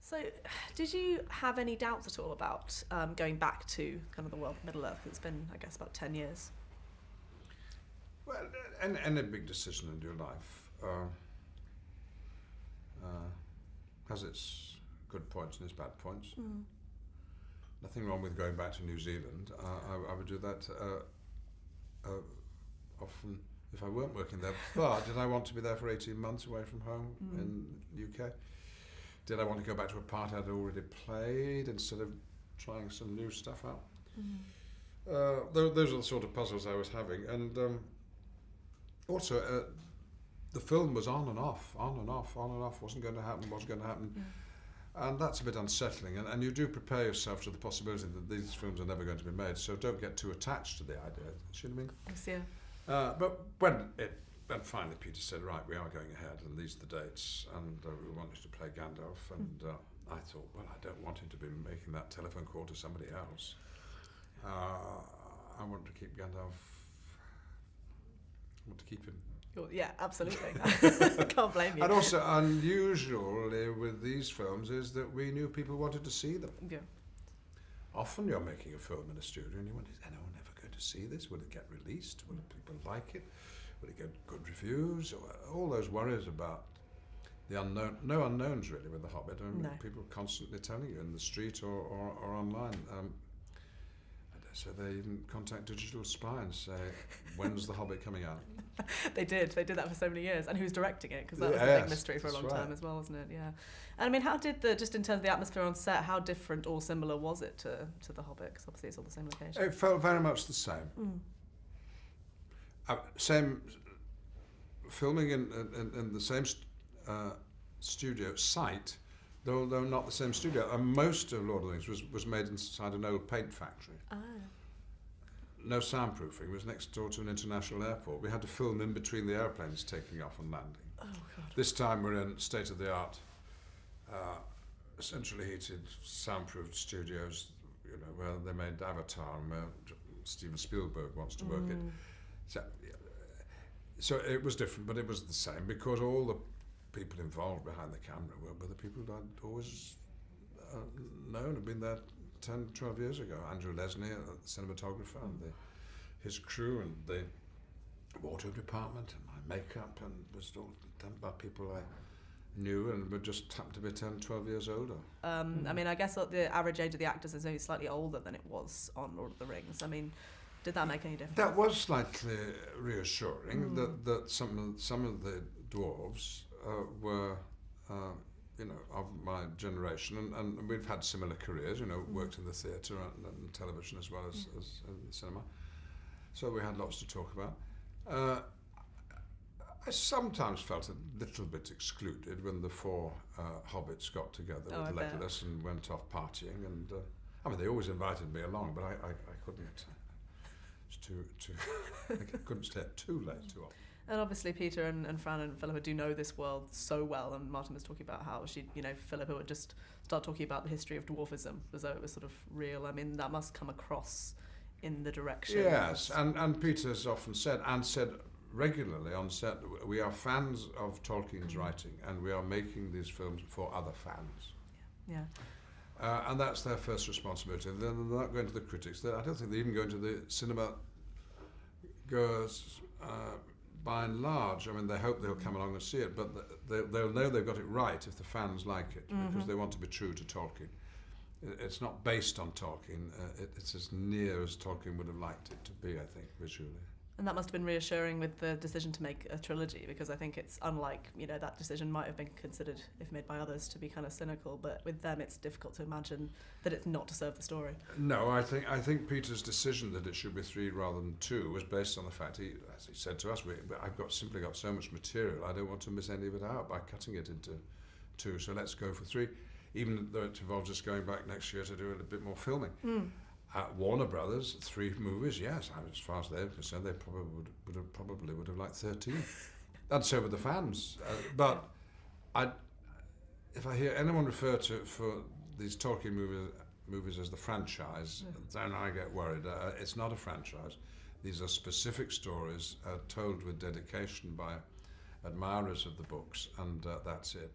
So, did you have any doubts at all about going back to kind of the world of Middle Earth? It's been, I guess, about 10 years. Well, any big decision in your life has its good points and its bad points. Nothing wrong with going back to New Zealand. I would do that often if I weren't working there. But did I want to be there for 18 months away from home in the UK? Did I want to go back to a part I'd already played instead of trying some new stuff out? Those are the sort of puzzles I was having. And also, the film was on and off, wasn't going to happen. Yeah. And that's a bit unsettling. And you do prepare yourself to the possibility that these films are never going to be made, so don't get too attached to the idea. See what I mean? Yes, yeah. But when finally Peter said, right, we are going ahead, and these are the dates, and we want you to play Gandalf, and I thought, well, I don't want him to be making that telephone call to somebody else. I want to keep Gandalf. I want to keep him. Yeah, absolutely. Can't blame you. And also, unusual with these films is that we knew people wanted to see them. Yeah. Often you're making a film in a studio and you wonder, is anyone ever going to see this? Will it get released? Will people like it? Will it get good reviews? All those worries about the unknown. No unknowns really with The Hobbit. No. People constantly telling you in the street or online. So they even contact Digital Spy and say, when's The Hobbit coming out? They did that for so many years. And who's directing it? Because that was the big mystery for a long time as well, wasn't it? Yeah. And I mean, how did just in terms of the atmosphere on set, how different or similar was it to The Hobbit? Because obviously it's all the same location. It felt very much the same. Same filming in the same studio site, though not the same studio. And most of Lord of the Rings was made inside an old paint factory. No soundproofing. It was next door to an international airport. We had to film in between the airplanes taking off and landing. Oh, God. This time we're in state-of-the-art, centrally heated, soundproofed studios, where they made Avatar and where Steven Spielberg wants to work it. So it was different, but it was the same because all the people involved behind the camera were the people that I'd always known, had been there 10, 12 years ago. Andrew Lesney, the cinematographer, and his crew, and the wardrobe department, and my makeup, and was all done by people I knew and were just happened to be 10, 12 years older. I mean, I guess the average age of the actors is maybe slightly older than it was on Lord of the Rings. I mean, did that make any difference? That was slightly reassuring that some of the dwarves were of my generation, and we've had similar careers, worked in the theatre and television as well as in the cinema. So we had lots to talk about. I sometimes felt a little bit excluded when the four hobbits got together with Legolas and went off partying, and I mean they always invited me along, but I couldn't. It's too I couldn't stay up too late too often. And obviously Peter and Fran and Philippa do know this world so well, and Martin was talking about how Philippa would just start talking about the history of dwarfism as though it was sort of real. I mean, that must come across in the direction. Yes, and Peter's often said regularly on set, we are fans of Tolkien's writing, and we are making these films for other fans. Yeah. And that's their first responsibility. They're not going to the critics. I don't think they're even going to the cinema goers by and large. I mean, they hope they'll come along and see it, but they'll know they've got it right if the fans like it, because they want to be true to Tolkien. It's not based on Tolkien. It's as near as Tolkien would have liked it to be, I think, visually. And that must have been reassuring with the decision to make a trilogy, because I think it's unlike, that decision might have been considered, if made by others, to be kind of cynical, but with them it's difficult to imagine that it's not to serve the story. No, I think Peter's decision that it should be 3 rather than 2 was based on the fact, as he said to us, I've simply got so much material, I don't want to miss any of it out by cutting it into 2, so let's go for 3, even though it involves us going back next year to do a bit more filming. Warner Brothers, 3 movies, yes. As far as they're concerned, they probably would have liked 13. And so would the fans. But if I hear anyone refer to for these Tolkien movies as the franchise, then I get worried. It's not a franchise. These are specific stories told with dedication by admirers of the books, and that's it.